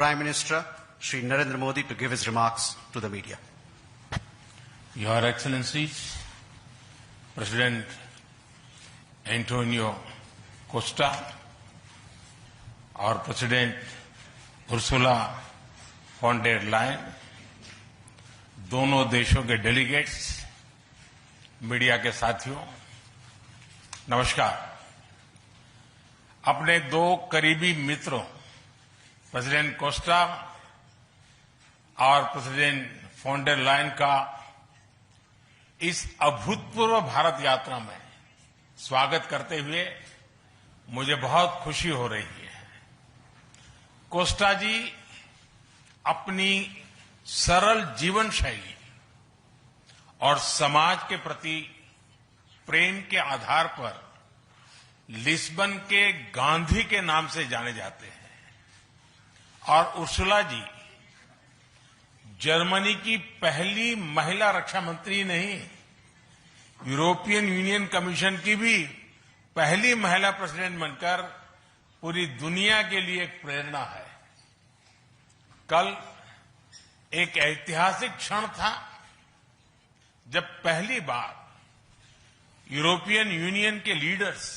Prime Minister Shri Narendra Modi to give his remarks to the media. Your Excellencies, President Antonio Costa, our President Ursula von der Leyen, दोनों देशों के delegates, media के साथियों, नमस्कार। अपने दो करीबी मित्रों प्रेसिडेंट कोस्टा और प्रेसिडेंट von der Leyen का इस अभूतपूर्व भारत यात्रा में स्वागत करते हुए मुझे बहुत खुशी हो रही है। कोस्टा जी अपनी सरल जीवन शैली और समाज के प्रति प्रेम के आधार पर लिस्बन के गांधी के नाम से जाने जाते हैं और उर्सुला जी जर्मनी की पहली महिला रक्षा मंत्री नहीं, यूरोपियन यूनियन कमीशन की भी पहली महिला प्रेसिडेंट बनकर पूरी दुनिया के लिए एक प्रेरणा है। कल एक ऐतिहासिक क्षण था जब पहली बार यूरोपियन यूनियन के लीडर्स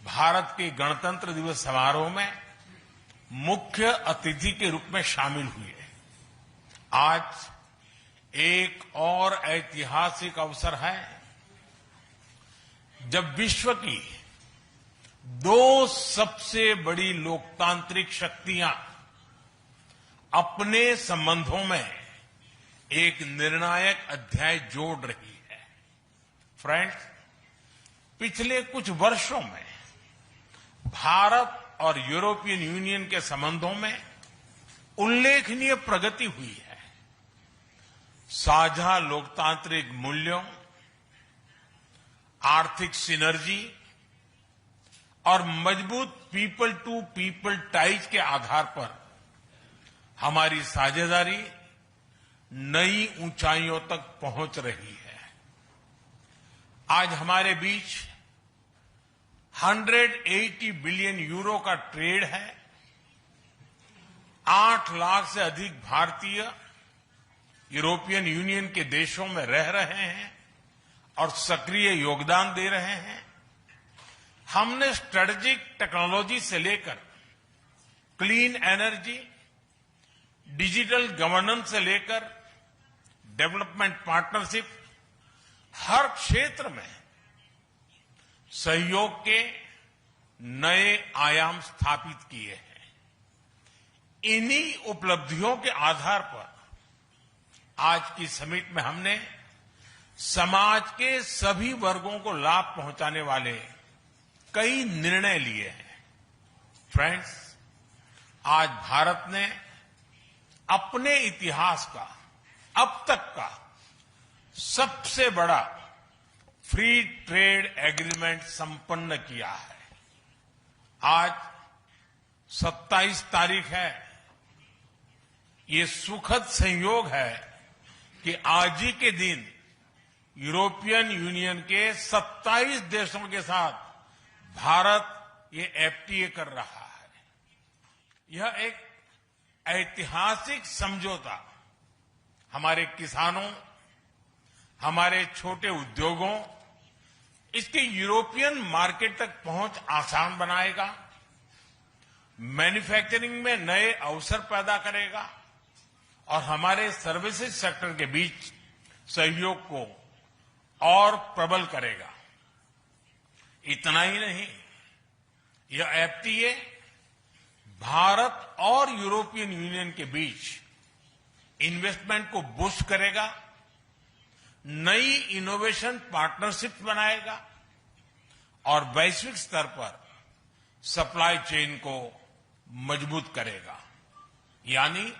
भारत के गणतंत्र दिवस समारोह में मुख्य अतिथि के रूप में शामिल हुए। आज एक और ऐतिहासिक अवसर है जब विश्व की दो सबसे बड़ी लोकतांत्रिक शक्तियां अपने संबंधों में एक निर्णायक अध्याय जोड़ रही है। फ्रेंड्स, पिछले कुछ वर्षों में भारत और यूरोपियन यूनियन के संबंधों में उल्लेखनीय प्रगति हुई है। साझा लोकतांत्रिक मूल्यों, आर्थिक सिनर्जी और मजबूत पीपल टू पीपल टाइज के आधार पर हमारी साझेदारी नई ऊंचाइयों तक पहुंच रही है। आज हमारे बीच 180 बिलियन यूरो का ट्रेड है। 8 लाख से अधिक भारतीय यूरोपियन यूनियन के देशों में रह रहे हैं और सक्रिय योगदान दे रहे हैं। हमने स्ट्रेटेजिक टेक्नोलॉजी से लेकर क्लीन एनर्जी, डिजिटल गवर्नेंस से लेकर डेवलपमेंट पार्टनरशिप, हर क्षेत्र में सहयोग के नए आयाम स्थापित किए हैं। इन्हीं उपलब्धियों के आधार पर आज की समिट में हमने समाज के सभी वर्गों को लाभ पहुंचाने वाले कई निर्णय लिए हैं। फ्रेंड्स, आज भारत ने अपने इतिहास का अब तक का सबसे बड़ा फ्री ट्रेड एग्रीमेंट संपन्न किया है। आज 27 तारीख है। ये सुखद संयोग है कि आज ही के दिन यूरोपियन यूनियन के 27 देशों के साथ भारत ये एफटीए कर रहा है। यह एक ऐतिहासिक समझौता हमारे किसानों, हमारे छोटे उद्योगों, इसके यूरोपियन मार्केट तक पहुंच आसान बनाएगा, मैन्युफैक्चरिंग में नए अवसर पैदा करेगा और हमारे सर्विसेज सेक्टर के बीच सहयोग को और प्रबल करेगा। इतना ही नहीं, यह एफटीए भारत और यूरोपियन यूनियन के बीच इन्वेस्टमेंट को बूस्ट करेगा, नई इनोवेशन पार्टनरशिप बनाएगा और वैश्विक स्तर पर सप्लाई चेन को मजबूत करेगा। यानी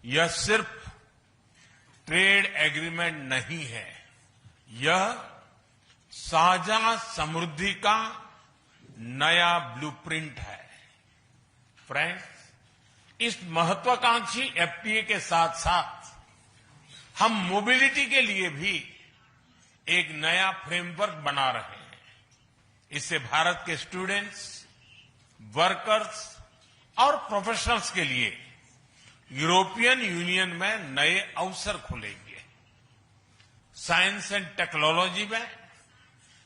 यह सिर्फ ट्रेड एग्रीमेंट नहीं है, यह साझा समृद्धि का नया ब्लूप्रिंट है। फ्रेंड्स, इस महत्वाकांक्षी एफटीए के साथ साथ हम मोबिलिटी के लिए भी एक नया फ्रेमवर्क बना रहे हैं। इससे भारत के स्टूडेंट्स, वर्कर्स और प्रोफेशनल्स के लिए यूरोपियन यूनियन में नए अवसर खुलेंगे। साइंस एंड टेक्नोलॉजी में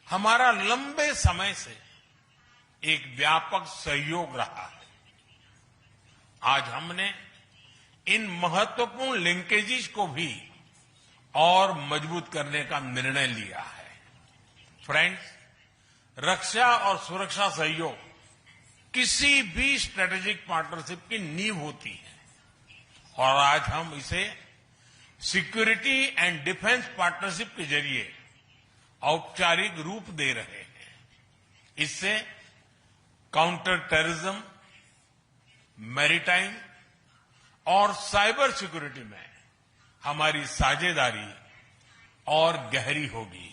हमारा लंबे समय से एक व्यापक सहयोग रहा है। आज हमने इन महत्वपूर्ण लिंकेजेस को भी और मजबूत करने का निर्णय लिया है। फ्रेंड्स, रक्षा और सुरक्षा सहयोग किसी भी स्ट्रेटेजिक पार्टनरशिप की नींव होती है और आज हम इसे सिक्योरिटी एंड डिफेंस पार्टनरशिप के जरिए औपचारिक रूप दे रहे हैं। इससे काउंटर टेररिज्म, मैरीटाइम और साइबर सिक्योरिटी में हमारी साझेदारी और गहरी होगी।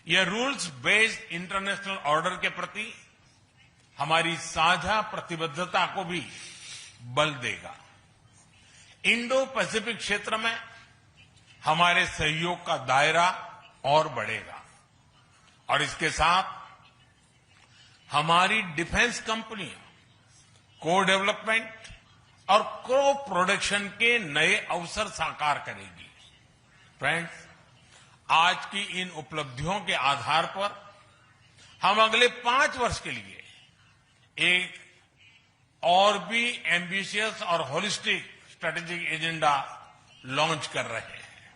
यह रूल्स बेस्ड इंटरनेशनल ऑर्डर के प्रति हमारी साझा प्रतिबद्धता को भी बल देगा। इंडो पैसिफिक क्षेत्र में हमारे सहयोग का दायरा और बढ़ेगा और इसके साथ हमारी डिफेंस कंपनियां को डेवलपमेंट और को प्रोडक्शन के नए अवसर साकार करेगी। फ्रेंड्स, आज की इन उपलब्धियों के आधार पर हम अगले 5 वर्ष के लिए एक और भी एम्बिशियस और होलिस्टिक स्ट्रेटेजिक एजेंडा लॉन्च कर रहे हैं।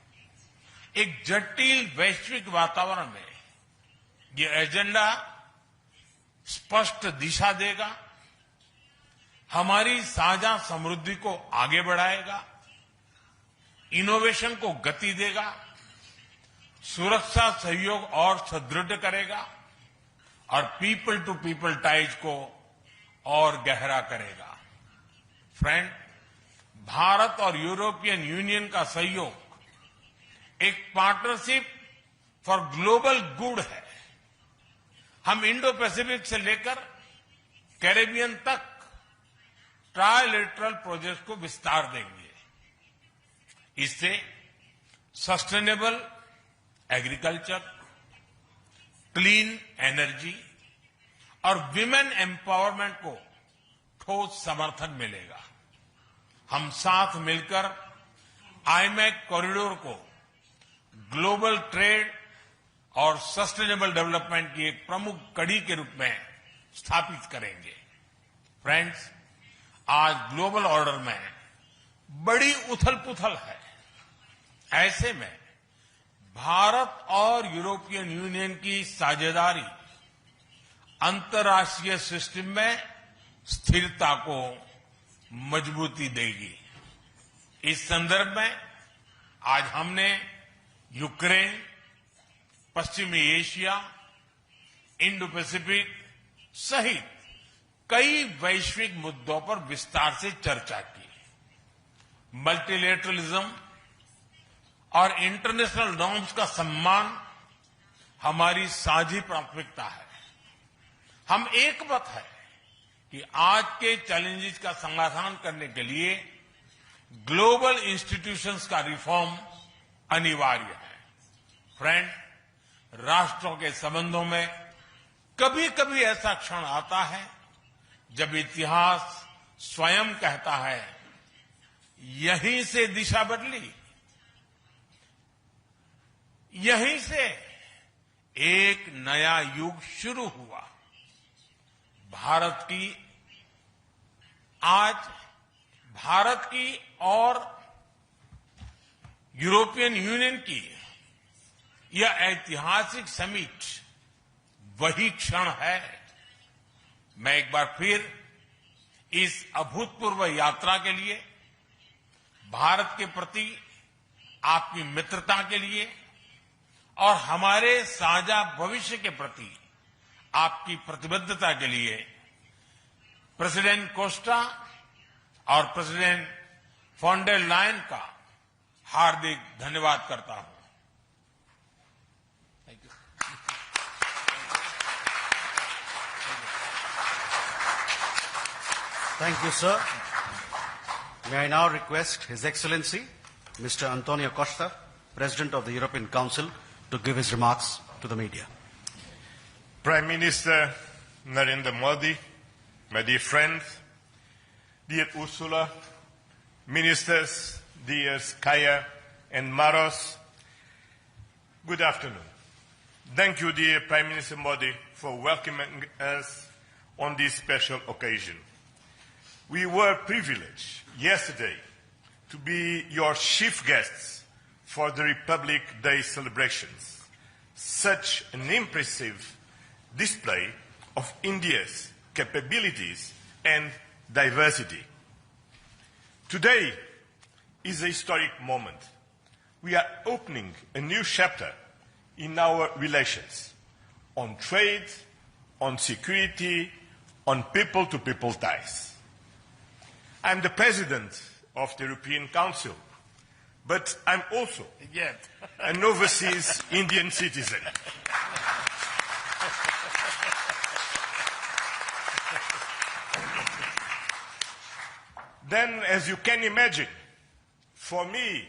एक जटिल वैश्विक वातावरण में ये एजेंडा स्पष्ट दिशा देगा, हमारी साझा समृद्धि को आगे बढ़ाएगा, इनोवेशन को गति देगा, सुरक्षा सहयोग और सुदृढ़ करेगा और पीपल टू पीपल टाइज को और गहरा करेगा। फ्रेंड, भारत और यूरोपियन यूनियन का सहयोग एक पार्टनरशिप फॉर ग्लोबल गुड है। हम इंडो पैसिफिक से लेकर कैरेबियन तक ट्राइलेटरल प्रोजेक्ट को विस्तार देंगे। इससे सस्टेनेबल एग्रीकल्चर, क्लीन एनर्जी और विमेन एम्पावरमेंट को ठोस समर्थन मिलेगा। हम साथ मिलकर आईमैक कॉरिडोर को ग्लोबल ट्रेड और सस्टेनेबल डेवलपमेंट की एक प्रमुख कड़ी के रूप में स्थापित करेंगे। फ्रेंड्स, आज ग्लोबल ऑर्डर में बड़ी उथल-पुथल है। ऐसे में भारत और यूरोपियन यूनियन की साझेदारी अंतर्राष्ट्रीय सिस्टम में स्थिरता को मजबूती देगी। इस संदर्भ में आज हमने यूक्रेन, पश्चिमी एशिया, इंडो पैसिफिक सहित कई वैश्विक मुद्दों पर विस्तार से चर्चा की। मल्टीलेटरलिज्म और इंटरनेशनल नॉर्म्स का सम्मान हमारी साझी प्राथमिकता है। हम एकमत है कि आज के चैलेंजेस का समाधान करने के लिए ग्लोबल इंस्टीट्यूशंस का रिफॉर्म अनिवार्य है। फ्रेंड, राष्ट्रों के संबंधों में कभी कभी ऐसा क्षण आता है जब इतिहास स्वयं कहता है, यहीं से दिशा बदली, यहीं से एक नया युग शुरू हुआ। भारत की और यूरोपियन यूनियन की यह ऐतिहासिक समिट वही क्षण है। मैं एक बार फिर इस अभूतपूर्व यात्रा के लिए, भारत के प्रति आपकी मित्रता के लिए और हमारे साझा भविष्य के प्रति आपकी प्रतिबद्धता के लिए प्रेसिडेंट कोस्टा और प्रेसिडेंट फॉन डेर लायन का हार्दिक धन्यवाद करता हूं। Thank you, sir. May I now request His Excellency, Mr. Antonio Costa, President of the European Council, to give his remarks to the media. Prime Minister Narendra Modi, my dear friends, dear Ursula, ministers, dear Kaya and Maros, good afternoon. Thank you, dear Prime Minister Modi, for welcoming us on this special occasion. We were privileged yesterday to be your chief guests for the Republic Day celebrations. Such an impressive display of India's capabilities and diversity. Today is a historic moment. We are opening a new chapter in our relations on trade, on security, on people-to-people ties. I'm the President of the European Council, but I'm also an overseas Indian citizen. Then, as you can imagine, for me,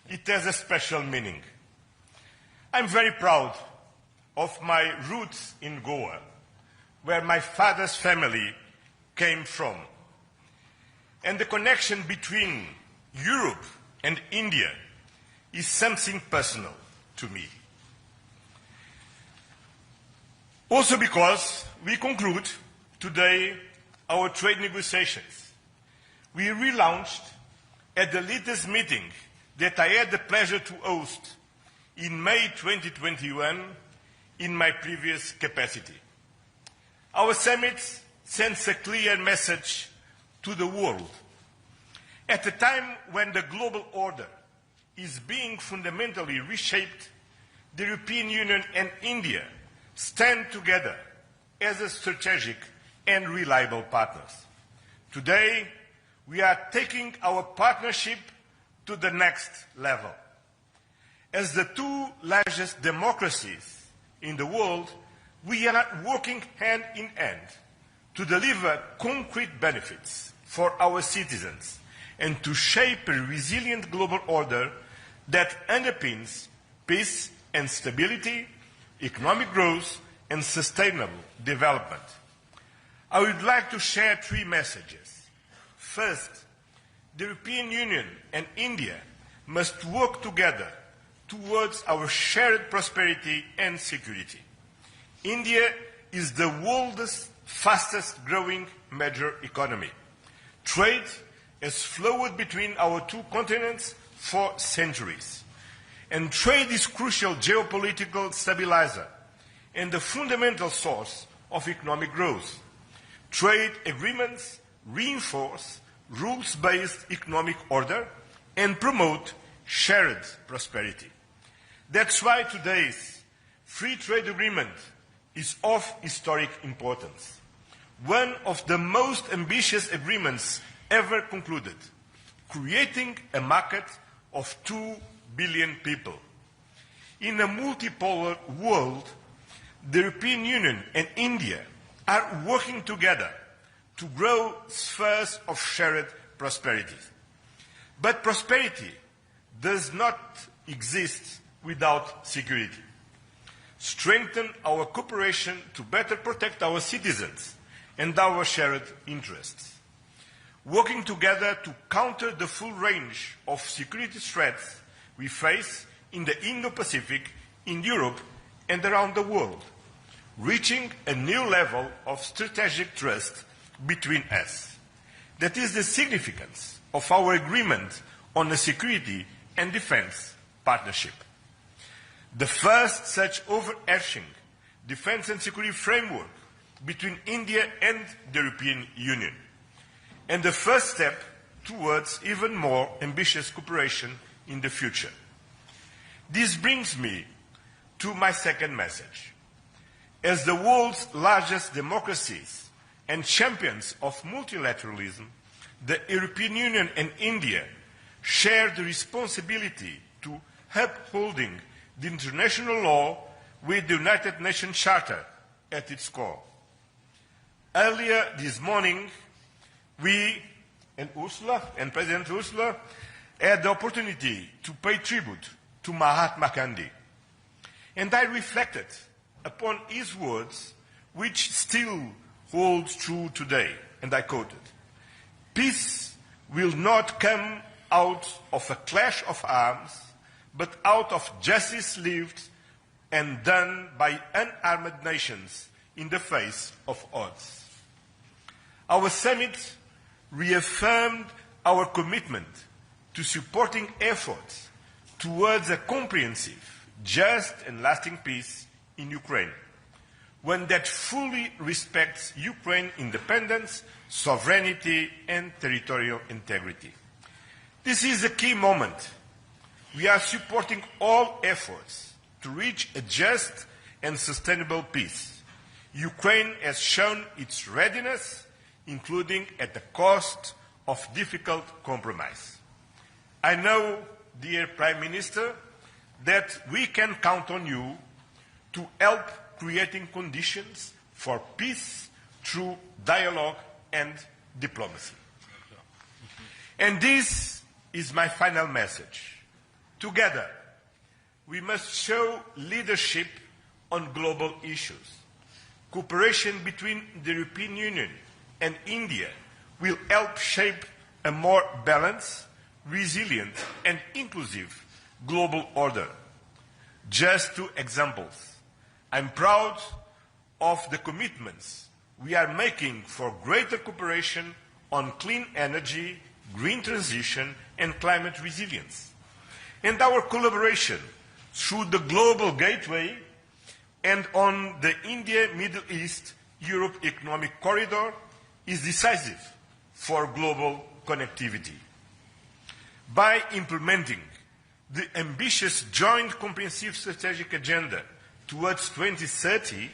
it has a special meaning. I'm very proud of my roots in Goa, where my father's family came from. And the connection between Europe and India is something personal to me. Also because we conclude today our trade negotiations. We relaunched at the latest meeting that I had the pleasure to host in May 2021 in my previous capacity. Our summit sends a clear message to the world. At a time when the global order is being fundamentally reshaped, the European Union and India stand together as a strategic and reliable partners. Today, we are taking our partnership to the next level. As the two largest democracies in the world, we are working hand in hand to deliver concrete benefits for our citizens and to shape a resilient global order that underpins peace and stability, economic growth, and sustainable development. I would like to share three messages. First, the European Union and India must work together towards our shared prosperity and security. India is the world's fastest growing major economy. Trade has flowed between our two continents for centuries. And trade is crucial geopolitical stabilizer and the fundamental source of economic growth. Trade agreements reinforce rules-based economic order and promote shared prosperity. That's why today's free trade agreement is of historic importance. One of the most ambitious agreements ever concluded, creating a market of 2 billion people. In a multipolar world, the European Union and India are working together to grow spheres of shared prosperity. But prosperity does not exist without security. Strengthen our cooperation to better protect our citizens and our shared interests. Working together to counter the full range of security threats we face in the Indo-Pacific, in Europe, and around the world, reaching a new level of strategic trust between us. That is the significance of our agreement on the security and defense partnership. The first such overarching defense and security framework between India and the European Union, and the first step towards even more ambitious cooperation in the future. This brings me to my second message. As the world's largest democracies and champions of multilateralism, the European Union and India share the responsibility to upholding the international law with the United Nations Charter at its core. Earlier this morning, we and President Ursula had the opportunity to pay tribute to Mahatma Gandhi. And I reflected upon his words, which still holds true today, and I quoted, Peace will not come out of a clash of arms, but out of justice lived and done by unarmed nations in the face of odds. Our summit reaffirmed our commitment to supporting efforts towards a comprehensive, just and lasting peace in Ukraine, one that fully respects Ukraine's independence, sovereignty, and territorial integrity. This is a key moment. We are supporting all efforts to reach a just and sustainable peace. Ukraine has shown its readiness, including at the cost of difficult compromise. I know, dear Prime Minister, that we can count on you to help creating conditions for peace through dialogue and diplomacy. And this is my final message. Together, we must show leadership on global issues. Cooperation between the European Union and India will help shape a more balanced, resilient, and inclusive global order. Just two examples. I'm proud of the commitments we are making for greater cooperation on clean energy, green transition, and climate resilience. And our collaboration through the Global Gateway and on the India-Middle East-Europe Economic Corridor is decisive for global connectivity. By implementing the ambitious Joint Comprehensive Strategic Agenda towards 2030,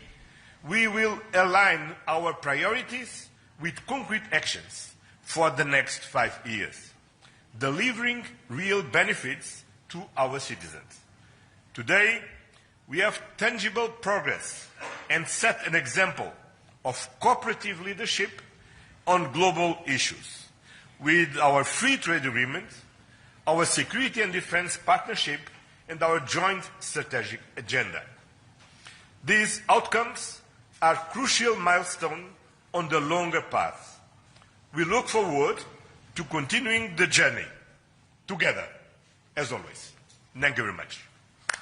we will align our priorities with concrete actions for the next 5 years, delivering real benefits to our citizens. Today, we have tangible progress and set an example of cooperative leadership on global issues with our free trade agreement, our security and defense partnership, and our joint strategic agenda. These outcomes are crucial milestones on the longer path. We look forward to continuing the journey together, as always. Thank you very much.